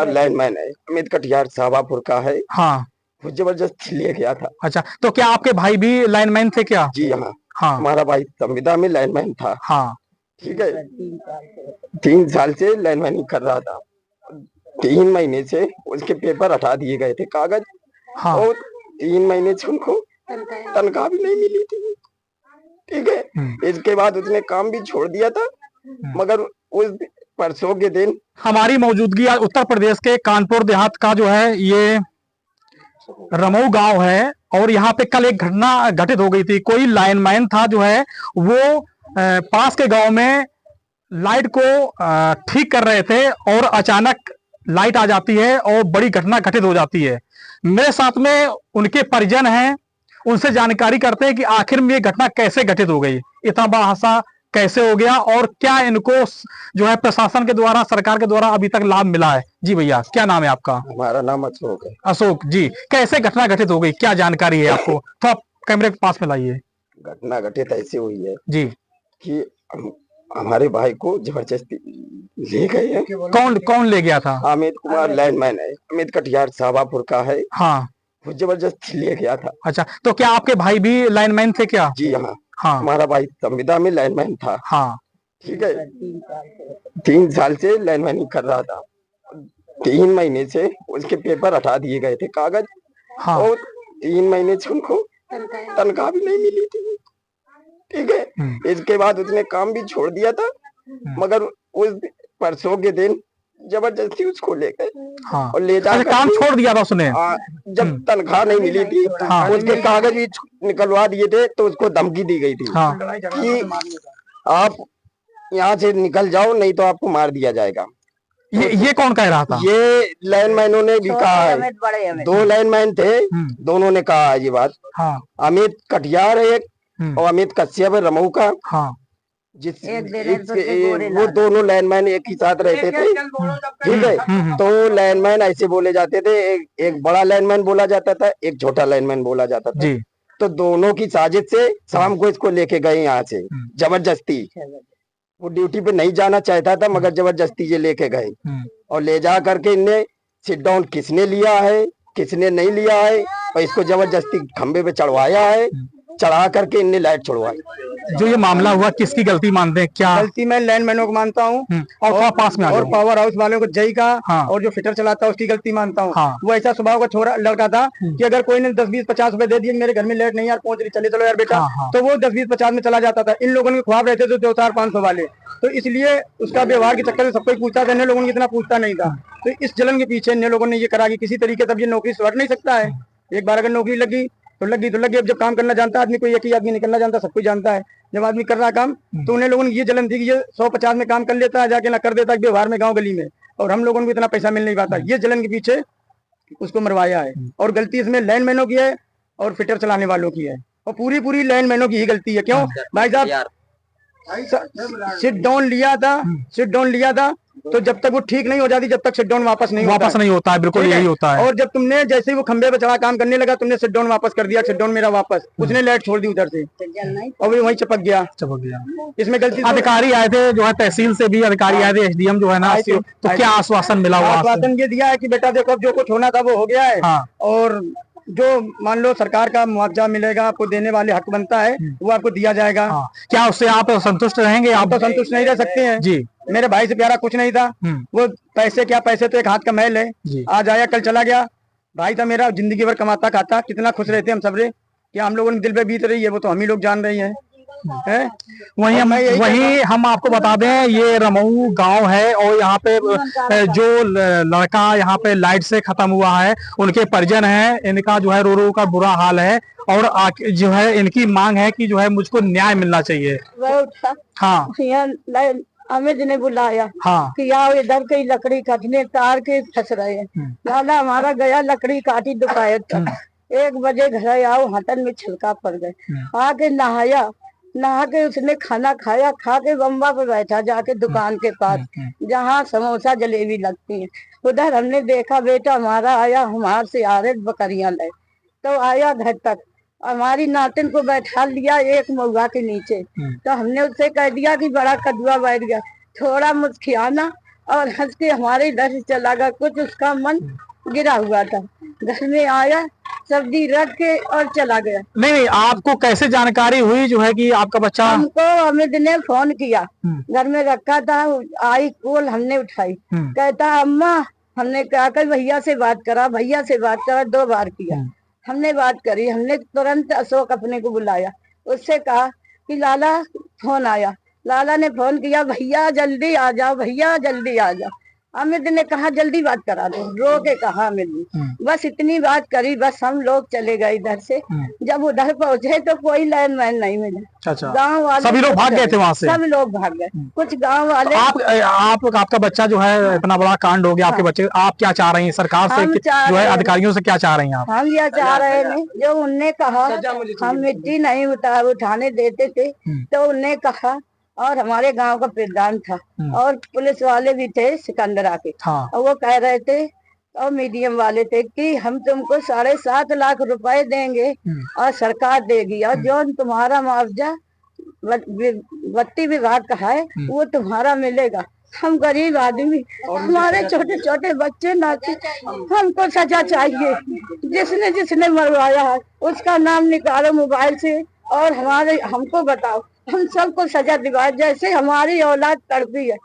Kumar lineman है, अमित कटियार साहबापुर का है। हाँ। वो जबरदस्ती ले गया था। अच्छा, तो क्या आपके भाई भी लाइनमैन थे क्या? जी हाँ। हाँ। हमारा भाई संविदा में लाइनमैन था। हाँ। ठीक है, 3 साल से लाइनमैनिंग कर रहा था। 3 महीने से उसके पेपर हटा दिए गए थे कागज। हाँ। और 3 महीने से उनको तनख्वाह भी नहीं मिली थी। ठीक है, इसके बाद उसने काम भी छोड़ दिया था। मगर उस परसों के दिन हमारी मौजूदगी आज उत्तर प्रदेश के कानपुर देहात का जो है ये रमऊ गांव है, और यहाँ पे कल एक घटना घटित हो गई थी। कोई लाइनमैन था जो है वो पास के गांव में लाइट को ठीक कर रहे थे, और अचानक लाइट आ जाती है और बड़ी घटना घटित हो जाती है। मेरे साथ में उनके परिजन हैं, उनसे जानकारी करते हैं कि आखिर में ये घटना कैसे घटित हो गई, इतना बड़ा हादसा कैसे हो गया, और क्या इनको जो है प्रशासन के द्वारा, सरकार के द्वारा अभी तक लाभ मिला है। जी भैया, क्या नाम है आपका? हमारा नाम अशोक है। अशोक जी, कैसे घटना घटित हो गई, क्या जानकारी है आपको? थोड़ा कैमरे के पास में लाइए। घटना घटित ऐसे हुई है जी। कि हमारे भाई को जबरदस्ती ले गए हैं। कौन कौन ले गया था? अमित कुमार लाइनमैन है, अमित कटियार साहबापुर का है। हाँ। वो जबरदस्ती ले गया था। अच्छा, तो क्या आपके भाई भी लाइनमैन थे क्या? जी हाँ। हाँ। हमारा भाई संविदा में लाइनमैन था। हाँ। ठीक है, 3 साल से लाइनमैनिंग कर रहा था। 3 महीने से उसके पेपर हटा दिए गए थे कागज। हाँ। और 3 महीने से उनको तनख्वाह भी नहीं मिली थी। ठीक है, इसके बाद उसने काम भी छोड़ दिया था। मगर उस परसों के दिन जबरदस्ती उसको ले गए। हाँ। और ले अच्छा, जाकर काम छोड़ दिया था उसने? जब तनख्वाह नहीं मिली थी, हाँ। उसके कागज भी निकलवा दिए थे, तो उसको धमकी दी गई थी। हाँ। कि आप यहाँ से निकल जाओ, नहीं तो आपको मार दिया जाएगा। ये कौन कह रहा था? ये लाइनमैनों ने भी कहा है। 2 लाइनमैन थे, दोनों ने कहा है ये बात। हाँ। अमित कटियार एक और अमित कश्यप रमऊ का। हाँ। वो दोनों लाइनमैन एक ही साथ रहते थे। ठीक है, तो लाइनमैन ऐसे बोले जाते थे, एक बड़ा लाइनमैन बोला जाता था, एक छोटा लाइनमैन बोला जाता था। जी। तो दोनों की साजिश से शाम को इसको लेके गए यहाँ से जबरदस्ती। वो ड्यूटी पे नहीं जाना चाहता था, मगर जबरदस्ती ये लेके गए। और ले जा करके इनने सिट डाउन किसने लिया है, किसने नहीं लिया है, और इसको जबरदस्ती खंबे पे चढ़वाया है। चढ़ा करके इनने लाइट छुड़वाई। जो ये मामला हुआ, किसकी गलती मानते हैं? क्या गलती मैं लाइनमैनों को मानता हूँ, और पास में और पावर हाउस वालों को जय का। हाँ। और जो फिटर चलाता है उसकी गलती मानता हूँ। हाँ। वो ऐसा स्वभाव का छोरा लड़का था कि अगर कोई ने 10, 20, 50 रुपए दे दिए, मेरे घर में लाइट नहीं यार पहुंच रही, चले चलो यार बेटा। हाँ। तो वो 10, 20, 50 में चला जाता था। इन लोगों के ख्वाब रहते थे 2, 4, 500 वाले। तो इसलिए उसका व्यवहार के चक्कर में सबको पूछता था, इन लोगों ने इतना पूछता नहीं था। तो इस जलन के पीछे इन लोगों ने ये करा कि किसी तरीके तब ये नौकरी से हट नहीं सकता है। एक बार अगर नौकरी लगी तो लगी तो लगी। अब जब काम करना जानता आदमी, कोई एक ही आदमी निकलना जानता, सब कुछ जानता है। जब आदमी कर रहा काम, तो उन्हें लोगों ने ये जलन थी कि ये 100-50 में काम कर लेता है, जाके ना कर देता व्यवहार में गांव गली में, और हम लोगों को इतना पैसा मिल नहीं पाता। ये जलन के पीछे उसको मरवाया है। और गलती इसमें लाइनमैनों की है और फिटर चलाने वालों की है, और पूरी लाइनमैनों की ही गलती है। क्यों भाई साहब? सिट डाउन लिया था, तो जब तक वो ठीक नहीं हो जाती, जब तक सिट डाउन वापस नहीं होता है। बिल्कुल यही होता है। और जब तुमने जैसे ही वो खंबे पे चढ़ा काम करने लगा, तुमने सिट डाउन वापस कर दिया, सिट डाउन मेरा वापस, उसने लाइट छोड़ दी उधर से, और वो वहीं चिपक गया। इसमें गलती अधिकारी आए थे, जो है तहसील से भी अधिकारी आए थे, एसडीएम जो है ना, तो क्या आश्वासन मिला? आश्वासन ये दिया है कि बेटा देखो, जो कुछ होना था वो हो गया है। और जो मान लो सरकार का मुआवजा मिलेगा, आपको देने वाले हक बनता है, वो आपको दिया जाएगा। क्या उससे आप संतुष्ट रहेंगे? आप तो संतुष्ट नहीं रह सकते हैं जी। मेरे भाई से प्यारा कुछ नहीं था। वो पैसे क्या, पैसे तो एक हाथ का मैल है। आज आया कल चला गया। भाई था मेरा, जिंदगी भर कमाता खाता, कितना खुश रहते हम सबरे, क्या हम लोगों के दिल पे बीत रही है वो तो हम ही लोग जान रहे हैं। वही हम आपको बता दें, ये रमऊ गांव है, और यहाँ पे जो लड़का यहाँ पे लाइट से खत्म हुआ है, उनके परिजन हैं, इनका जो है रो रो का बुरा हाल है, और जो है इनकी मांग है कि जो है मुझको न्याय मिलना चाहिए। हाँ। हमें जिन्हें बुलाया हाँ। कि आओ इधर की लकड़ी काटने, तार के फंस रहे हैं। दादा हमारा गया लकड़ी काटी दोपहर तक, 1 बजे घर आओ, हटन में छिलका पड़ गए। आके नहाया, नहा के उसने खाना खाया, खा के बम्बा पे बैठा जाके दुकान के पास, जहाँ समोसा जलेबी लगती है। उधर हमने देखा बेटा हमारा आया, हमारे से आ रहे बकरियां ले। तो आया घर तक, हमारी नातिन को बैठा लिया एक महुआ के नीचे। तो हमने उससे कह दिया कि बड़ा कदुआ बैठ गया, थोड़ा मुस्कियाना और हंस के हमारे इधर से चला गया। कुछ उसका मन गिरा हुआ था, घर में आया, सब्जी रख के और चला गया। नहीं, आपको कैसे जानकारी हुई जो है कि आपका बच्चा? हमको अमित ने फोन किया, घर में रखा था, आई कॉल, हमने उठाई, कहता अम्मा, हमने कहा कि भैया से बात करा, भैया से बात करा, 2 बार किया, हमने बात करी, हमने तुरंत अशोक अपने को बुलाया, उससे कहा कि लाला फोन आया, लाला ने फोन किया, भैया जल्दी आ जाओ, भैया जल्दी आ जाओ। अमित ने कहा जल्दी बात करा दो, रो के कहा अमित ने, बस इतनी बात करी, बस हम लोग चले गए इधर से। जब उधर पहुंचे तो कोई लाइनमैन नहीं मिला। अच्छा, गांव वाले सभी लोग भाग गए थे वहाँ से? सब लोग भाग गए, कुछ गांव वाले। आपका बच्चा जो है, इतना बड़ा कांड हो गया आपके बच्चे, आप क्या चाह रही हैं सरकार से, जो है अधिकारियों से क्या चाह रही हैं आप? हम यह चाह रहे हैं, जो उनने कहा हम मिट्टी नहीं उठाने देते थे, तो उनने कहा, और हमारे गांव का प्रधान था और पुलिस वाले भी थे सिकंदरा के, और वो कह रहे थे और मीडियम वाले थे कि हम तुमको 7.5 लाख रुपए देंगे और सरकार देगी, और जो तुम्हारा मुआवजा बत्ती विभाग का है वो तुम्हारा मिलेगा। हम गरीब आदमी, हमारे छोटे छोटे बच्चे नाचे, हमको सजा चाहिए। जिसने जिसने मरवाया है उसका नाम निकालो मोबाइल से और हमको बताओ, हम सबको सजा दिलाए, जैसे हमारी औलाद तड़पी है